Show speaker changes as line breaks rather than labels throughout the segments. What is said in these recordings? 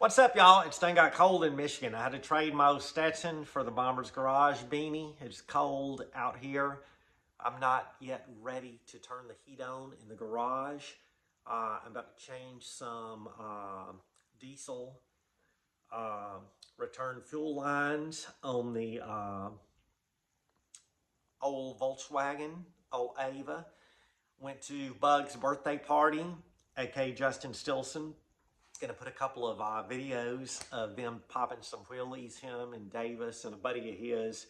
What's up, y'all? It's done got cold in Michigan. I had to trade my old Stetson for the Bomber's Garage beanie. It's cold out here. I'm not yet ready to turn the heat on in the garage. I'm about to change some diesel return fuel lines on the old Volkswagen, old Ava. Went to Bug's birthday party, aka Justin Stilson. Gonna put a couple of videos of them popping some wheelies, him and Davis and a buddy of his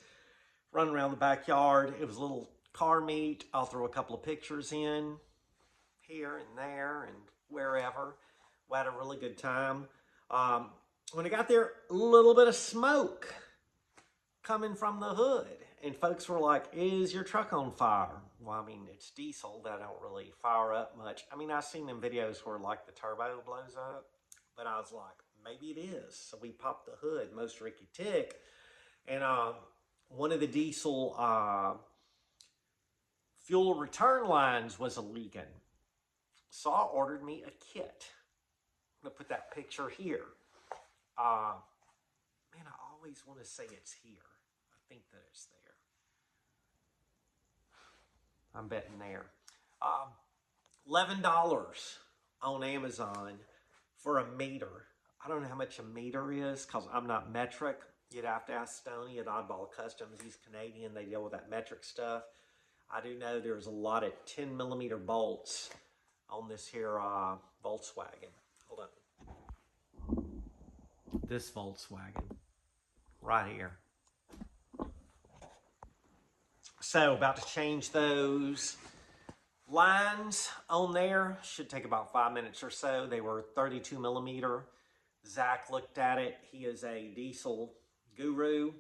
running around the backyard. It was a little car meet. I'll throw a couple of pictures in here and there and wherever. We had a really good time. When I got there, a little bit of smoke coming from the hood. And folks were like, is your truck on fire? Well, I mean, it's diesel. That don't really fire up much. I mean, I've seen them videos where like the turbo blows up. But I was like, maybe it is. So we popped the hood, most Ricky Tick. And one of the diesel fuel return lines was leaking. So I ordered me a kit. I'm going to put that picture here. Man, I always want to say it's here. I think that it's there. I'm betting there. $11 on Amazon for a meter. I don't know how much a meter is because I'm not metric. You'd have to ask Stoney at Oddball Customs. He's Canadian. They deal with that metric stuff. I do know there's a lot of 10 millimeter bolts on this here Volkswagen. Hold on. This Volkswagen right here. So about to change those lines on there. Should take about 5 minutes or so. They were 32 millimeter. Zach looked at it. He is a diesel guru.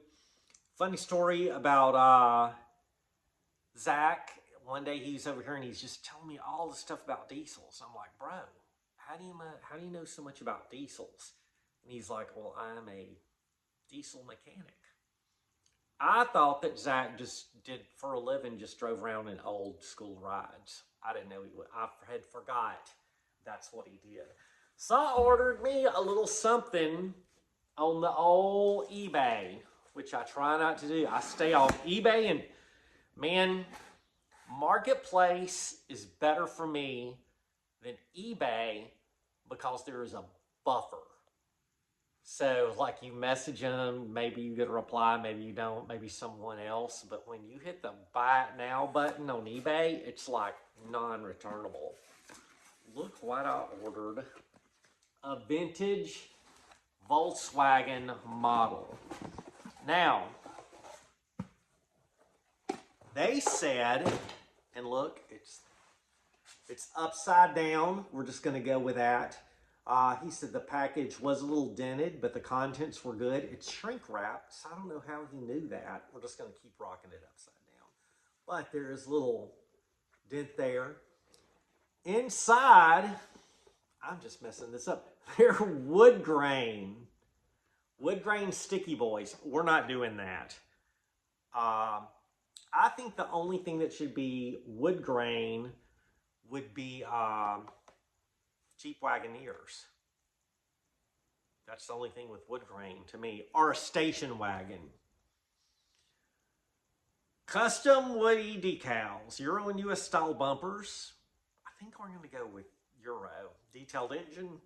Funny story about Zach. One day he's over here and he's just telling me all the stuff about diesels. I'm like, bro, how do you know so much about diesels? And he's like, well, I'm a diesel mechanic. I thought that Zach just did for a living, just drove around in old school rides. I didn't know he would. I had forgot that's what he did. So I ordered me a little something on the old eBay, which I try not to do. I stay off eBay, and man, Marketplace is better for me than eBay because there is a buffer. So, like, you message them, maybe you get a reply, maybe you don't, maybe someone else. But when you hit the Buy It Now button on eBay, it's like non-returnable. Look what I ordered. A vintage Volkswagen model. Now, they said, and look, it's upside down. We're just going to go with that. He said the package was a little dented, but the contents were good. It's shrink wrapped, so I don't know how he knew that. We're just going to keep rocking it upside down. But there is a little dent there. Inside, I'm just messing this up. They're wood grain. Wood grain sticky boys. We're not doing that. I think the only thing that should be wood grain would be Jeep Wagoneers. That's the only thing with wood grain to me. Or a station wagon. Custom woody decals. Euro and US style bumpers. I think we're going to go with Euro. Detailed engine.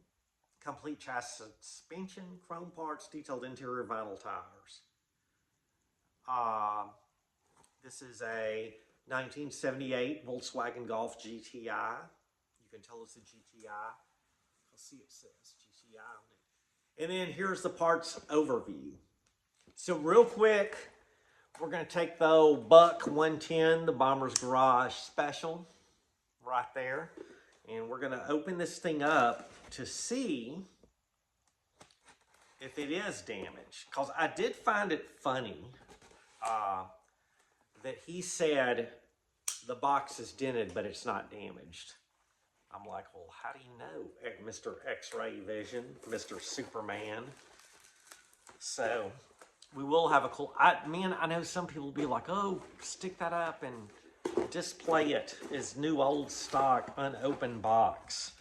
Complete chassis suspension. Chrome parts. Detailed interior vinyl tires. This is a 1978 Volkswagen Golf GTI. You can tell it's a GTI. Let's see, it says GTI on it. And then here's the parts overview. So real quick, we're going to take the old Buck 110, the Bomber's Garage Special, right there. And we're going to open this thing up to see if it is damaged. Because I did find it funny that he said the box is dented, but it's not damaged. I'm like, well, how do you know, Mr. X-Ray Vision, Mr. Superman? So, we will have a cool, I know some people will be like, oh, stick that up and display it as new old stock, unopened box.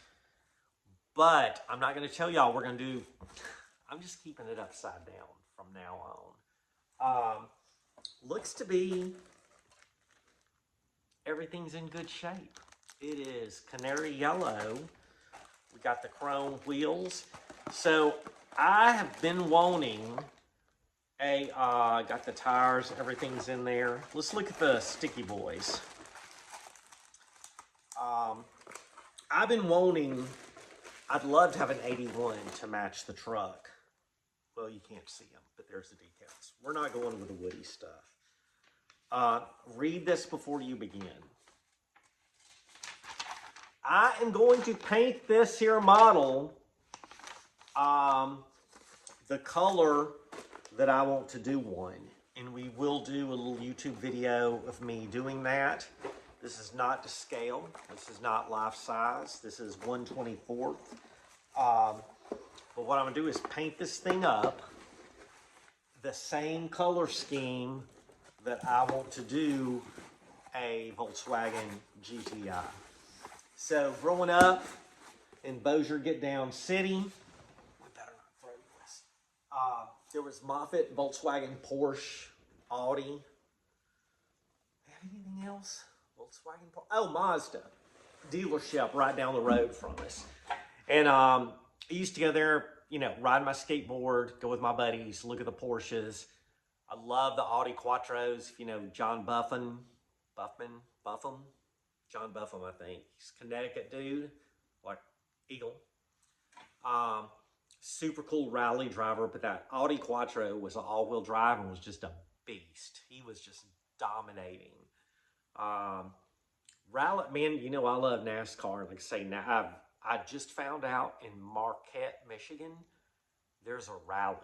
But I'm not going to tell y'all we're going to do I'm just keeping it upside down from now on. Looks to be everything's in good shape. It is canary yellow. We got the chrome wheels. So I have been wanting got the tires, everything's in there. Let's look at the sticky boys. I've been wanting, I'd love to have an 81 to match the truck. Well, you can't see them, but there's the decals. We're not going with the woody stuff. Read this before you begin. I am going to paint this here model the color that I want to do one. And we will do a little YouTube video of me doing that. This is not to scale. This is not life size. This is 1/24. But what I'm gonna do is paint this thing up the same color scheme that I want to do a Volkswagen GTI. So growing up in Bossier Get Down City, we better not throw this. There was Moffitt, Volkswagen, Porsche, Audi. Have anything else? Volkswagen, oh, Mazda dealership right down the road from us. And I used to go there, you know, ride my skateboard, go with my buddies, look at the Porsches. I love the Audi Quattros. If you know John Buffum, John Buffum, I think. He's a Connecticut dude, like Eagle. Super cool rally driver, but that Audi Quattro was an all-wheel drive and was just a beast. He was just dominating. Rally, man, you know I love NASCAR. Like I say, now I just found out in Marquette, Michigan, there's a rally.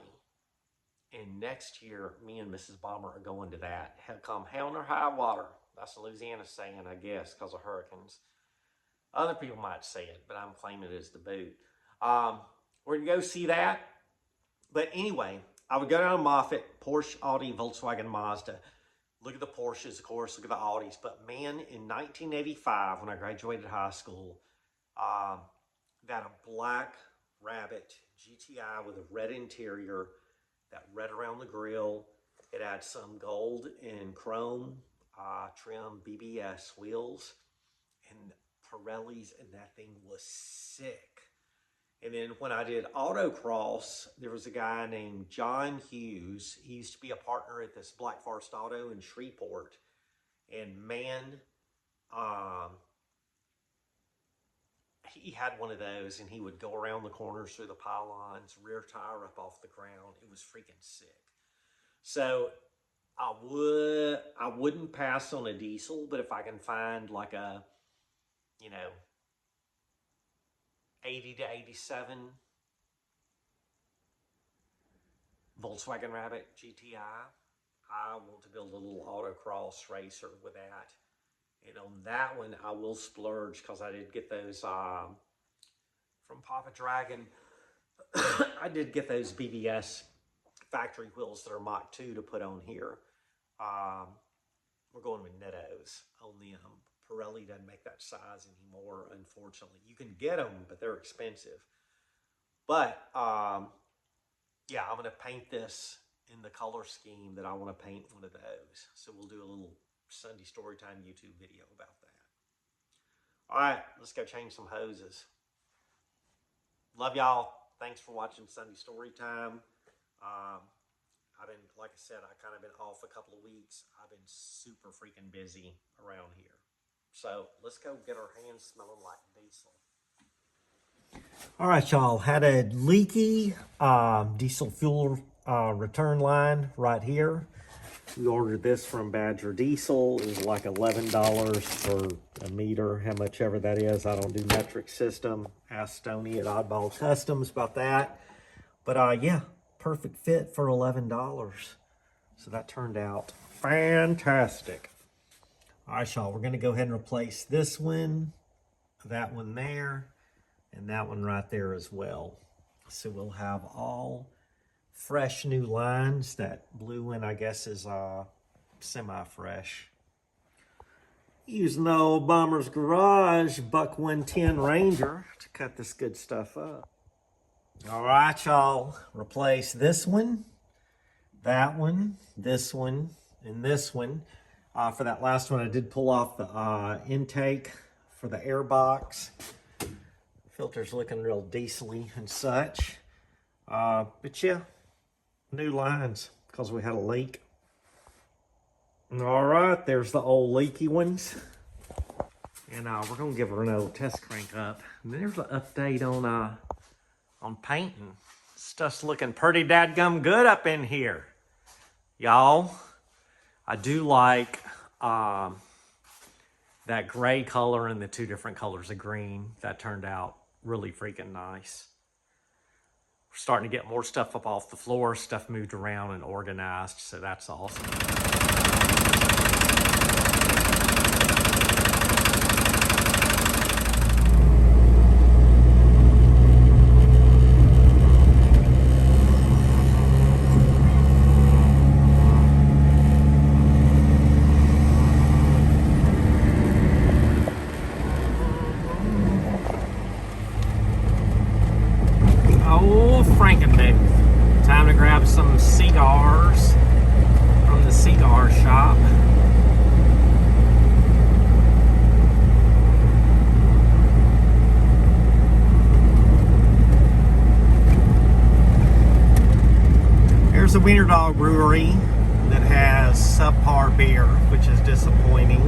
And next year, me and Mrs. Bomber are going to that. Come hell or high water. That's Louisiana saying, I guess, because of hurricanes. Other people might say it, but I'm claiming it as the boot. We're going to go see that. But anyway, I would go down to Moffitt, Porsche, Audi, Volkswagen, Mazda. Look at the Porsches, of course, look at the Audis. But man, in 1985, when I graduated high school, got a black Rabbit GTI with a red interior, that red around the grill. It had some gold and chrome trim BBS wheels and Pirellis, and that thing was sick. And then when I did autocross, there was a guy named John Hughes. He used to be a partner at this Black Forest Auto in Shreveport. And man, he had one of those, and he would go around the corners through the pylons, rear tire up off the ground. It was freaking sick. So I wouldn't pass on a diesel, but if I can find like a, you know, 80 to 87 Volkswagen Rabbit GTI, I want to build a little autocross racer with that. And on that one, I will splurge because I did get those from Papa Dragon. I did get those BBS factory wheels that are Mach 2 to put on here. We're going with Nettos on them. Pirelli doesn't make that size anymore, unfortunately. You can get them, but they're expensive. But, yeah, I'm going to paint this in the color scheme that I want to paint one of those. So we'll do a little Sunday Storytime YouTube video about that. All right, let's go change some hoses. Love y'all. Thanks for watching Sunday Storytime. I've been, like I said, I kind of been off a couple of weeks. I've been super freaking busy around here. So let's go get our hands smelling like diesel. All right, y'all. Had a leaky diesel fuel return line right here. We ordered this from Badger Diesel. It was like $11 for a meter, how much ever that is. I don't do metric system. Ask Stoney at Oddball Customs about that. But yeah, perfect fit for $11. So that turned out fantastic. All right, y'all, we're going to go ahead and replace this one, that one there, and that one right there as well. So we'll have all fresh new lines. That blue one, I guess, is semi-fresh. Using the old Bomber's Garage Buck 110 Ranger to cut this good stuff up. All right, y'all. Replace this one, that one, this one, and this one. For that last one, I did pull off the intake for the air box. Filter's looking real decently and such. But yeah, new lines because we had a leak. All right, there's the old leaky ones. And we're gonna give her an old test crank up. And there's an update on painting. Stuff's looking pretty dadgum good up in here. Y'all, I do like that gray color and the two different colors of green. That turned out really freaking nice. We're starting to get more stuff up off the floor, stuff moved around and organized, so that's awesome. Time to grab some cigars from the cigar shop. Here's the Wiener Dog Brewery that has subpar beer, which is disappointing.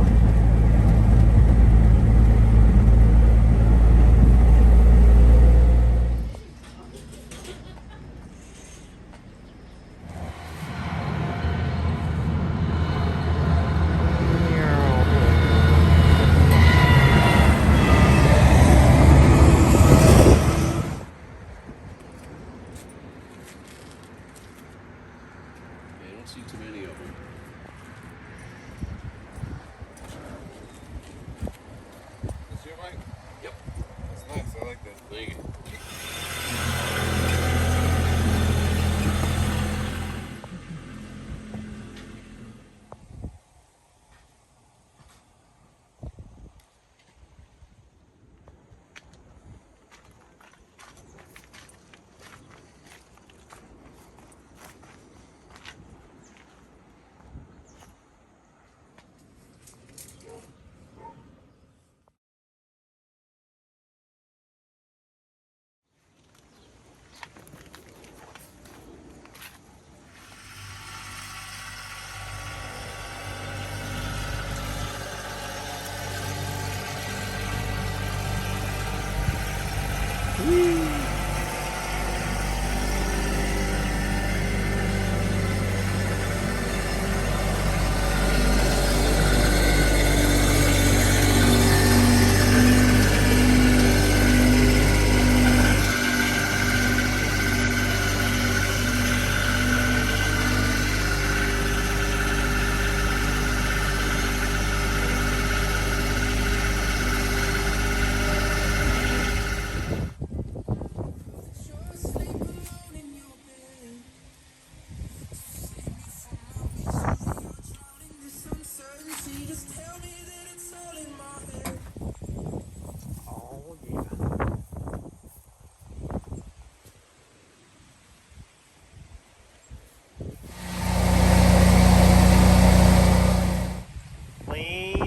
See too many of them. That's your mic? Yep. That's nice. I like that. Thank you.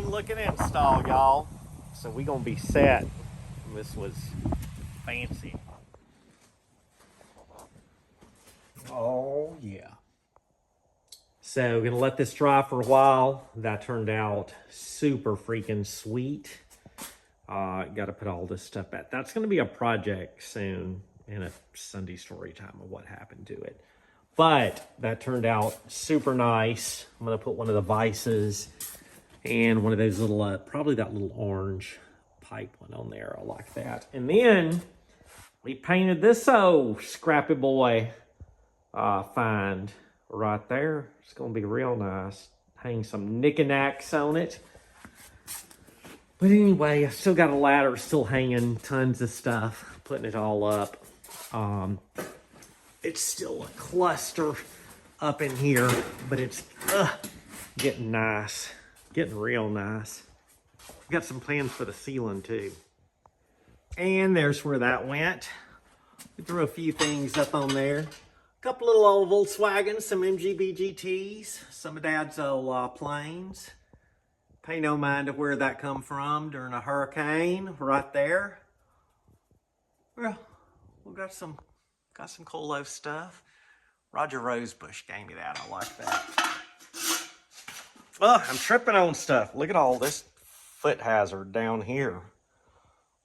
Looking install, y'all. So we gonna be set. This was fancy. Oh yeah. So gonna let this dry for a while. That turned out super freaking sweet. Got to put all this stuff back. That's gonna be a project soon in a Sunday story time of what happened to it. But that turned out super nice. I'm gonna put one of the vices and one of those little, probably that little orange pipe one on there. I like that. And then we painted this scrappy boy find right there. It's gonna be real nice. Hang some knickknacks on it. But anyway, I still got a ladder still hanging, tons of stuff, putting it all up. It's still a cluster up in here, but it's getting nice. Getting real nice. Got some plans for the ceiling too. And there's where that went. We threw a few things up on there. A couple little old Volkswagens, some MGB GTs, some of Dad's old planes. Pay no mind to where that come from during a hurricane, right there. Well, we got some cool old stuff. Roger Rosebush gave me that. I like that. Oh, I'm tripping on stuff. Look at all this foot hazard down here.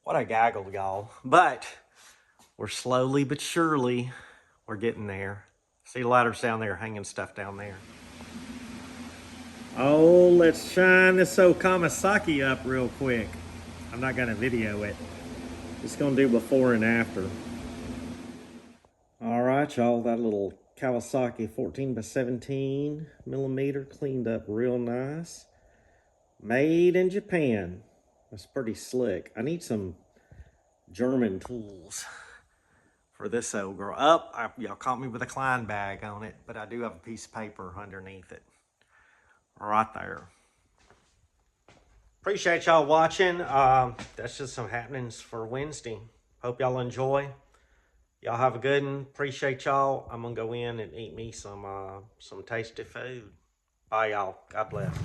What a gaggle, y'all. But we're slowly but surely, we're getting there. See the ladders down there, hanging stuff down there. Oh, let's shine this old Kawasaki up real quick. I'm not gonna video it. Just gonna do before and after. All right, y'all, that little Kawasaki 14 by 17 millimeter cleaned up real nice. Made in Japan. That's pretty slick. I need some German tools for this old girl. Y'all caught me with a Klein bag on it, but I do have a piece of paper underneath it. Right there. Appreciate y'all watching. That's just some happenings for Wednesday. Hope y'all enjoy. Y'all have a good one. Appreciate y'all. I'm gonna go in and eat me some tasty food. Bye, y'all. God bless.